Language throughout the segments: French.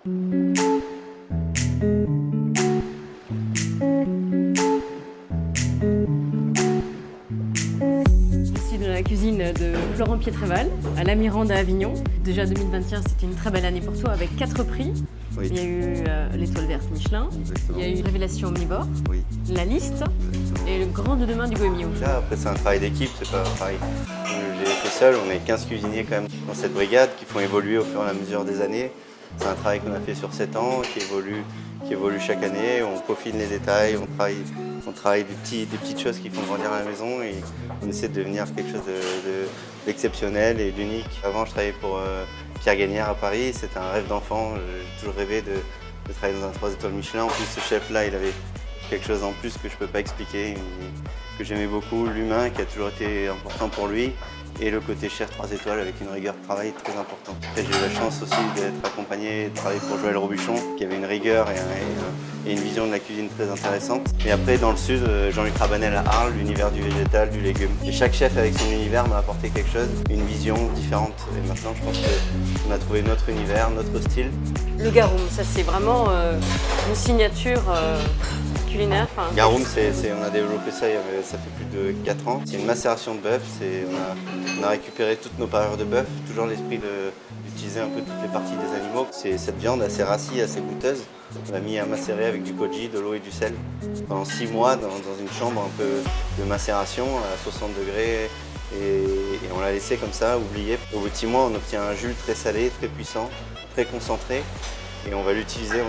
Je suis dans la cuisine de Florent Pietreval, à La Mirande à Avignon. Déjà 2021, c'était une très belle année pour toi avec 4 prix. Oui. Il y a eu l'étoile verte Michelin, Exactement. il y a eu Révélation Omnivore, Oui. la liste et le grand de demain du Goemio. Là, après, c'est un travail d'équipe, c'est pas pareil. J'ai été seul, on est 15 cuisiniers quand même dans cette brigade qui font évoluer au fur et à mesure des années. C'est un travail qu'on a fait sur 7 ans, qui évolue chaque année. On peaufine les détails, on travaille des petites choses qui font grandir la maison et on essaie de devenir quelque chose d'exceptionnel et d'unique. Avant, je travaillais pour Pierre Gagnère à Paris, c'était un rêve d'enfant. J'ai toujours rêvé de travailler dans un 3 étoiles Michelin. En plus, ce chef-là, il avait quelque chose en plus que je ne peux pas expliquer, que j'aimais beaucoup, l'humain qui a toujours été important pour lui et le côté chef 3 étoiles avec une rigueur de travail très importante. J'ai eu la chance aussi d'être accompagné, de travailler pour Joël Robuchon qui avait une rigueur et une vision de la cuisine très intéressante. Et après dans le sud, Jean-Luc Rabanel à Arles, l'univers du végétal, du légume. Et chaque chef avec son univers m'a apporté quelque chose, une vision différente. Et maintenant je pense qu'on a trouvé notre univers, notre style. Le garum, ça c'est vraiment une signature culinaire. Garum, on a développé ça, ça fait plus de 4 ans. C'est une macération de bœuf. On a récupéré toutes nos parures de bœuf, toujours l'esprit d'utiliser un peu toutes les parties des animaux. C'est cette viande assez rassie, assez goûteuse. On l'a mis à macérer avec du koji, de l'eau et du sel pendant 6 mois dans une chambre un peu de macération à 60 degrés. Et on l'a laissé comme ça, oublié. Au bout de 6 mois, on obtient un jus très salé, très puissant, très concentré. Et on va l'utiliser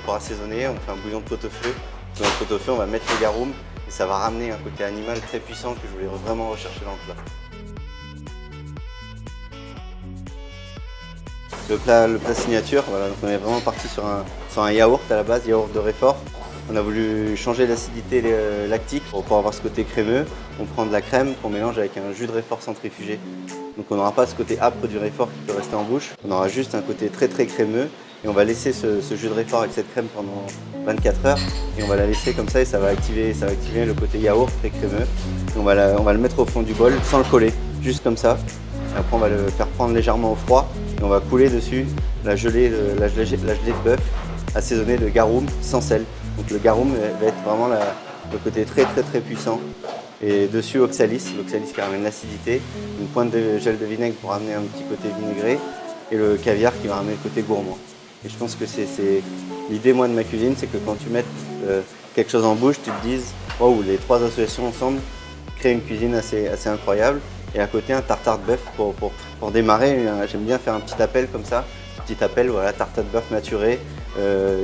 pour assaisonner. On fait un bouillon de pot-au-feu. Dans le pot-au-feu, on va mettre le garum et ça va ramener un côté animal très puissant que je voulais vraiment rechercher dans le plat. Le plat signature, voilà, donc on est vraiment parti sur un yaourt à la base, yaourt de Réfort. On a voulu changer l'acidité lactique pour avoir ce côté crémeux. On prend de la crème qu'on mélange avec un jus de Réfort centrifugé. Donc on n'aura pas ce côté âpre du Réfort qui peut rester en bouche. On aura juste un côté très crémeux. Et on va laisser ce jus de Réfort avec cette crème pendant 24 heures. Et on va la laisser comme ça et ça va activer le côté yaourt très crémeux. Et on va le mettre au fond du bol sans le coller, juste comme ça. Et après on va le faire prendre légèrement au froid. Et on va couler dessus la gelée de bœuf assaisonnée de garum sans sel. Donc le garum va être vraiment le côté très puissant. Et dessus oxalis qui ramène l'acidité, une pointe de gel de vinaigre pour ramener un petit côté vinaigré et le caviar qui va ramener le côté gourmand. Et je pense que c'est l'idée moi de ma cuisine, c'est que quand tu mets quelque chose en bouche, tu te dises oh, les 3 associations ensemble créent une cuisine assez incroyable. Et à côté un tartare de bœuf pour démarrer, j'aime bien faire un petit appel comme ça. Petit appel, voilà, tartare de bœuf maturé,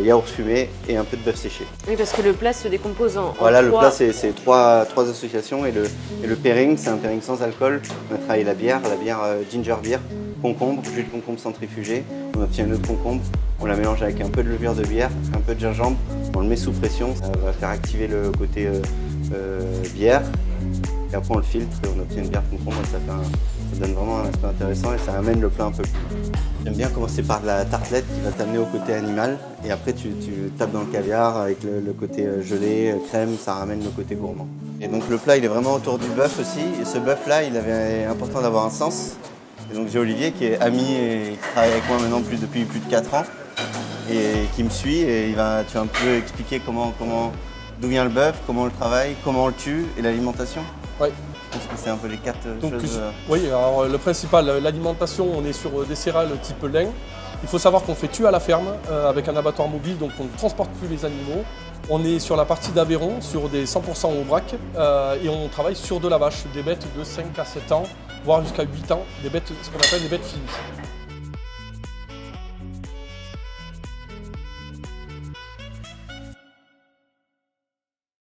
yaourt fumé et un peu de bœuf séché. Oui, parce que le plat se décompose en voilà, le 3... plat c'est trois associations et le pairing, c'est un pairing sans alcool. On a travaillé la bière ginger beer, concombre, jus de concombre centrifugé. On obtient une autre concombre, on la mélange avec un peu de levure de bière, un peu de gingembre, on le met sous pression, ça va faire activer le côté bière. Et après on le filtre et on obtient une bière concombre et ça donne vraiment un aspect intéressant et ça amène le plat un peu plus. J'aime bien commencer par de la tartelette qui va t'amener au côté animal et après tu tapes dans le caviar avec le côté gelé, crème, ça ramène le côté gourmand. Et donc le plat il est vraiment autour du bœuf aussi et ce bœuf là il avait important d'avoir un sens. Et donc j'ai Olivier qui est ami et qui travaille avec moi maintenant depuis plus de 4 ans et qui me suit et tu vas un peu expliquer d'où vient le bœuf, comment on le travaille, comment on le tue et l'alimentation. Oui. Je pense que c'est un peu les 4 choses. Oui, alors le principal, l'alimentation, on est sur des céréales type lin. Il faut savoir qu'on fait tuer à la ferme avec un abattoir mobile, donc on ne transporte plus les animaux. On est sur la partie d'Aveyron, sur des 100% au braque, et on travaille sur de la vache, des bêtes de 5 à 7 ans, voire jusqu'à 8 ans, ce qu'on appelle des bêtes finies.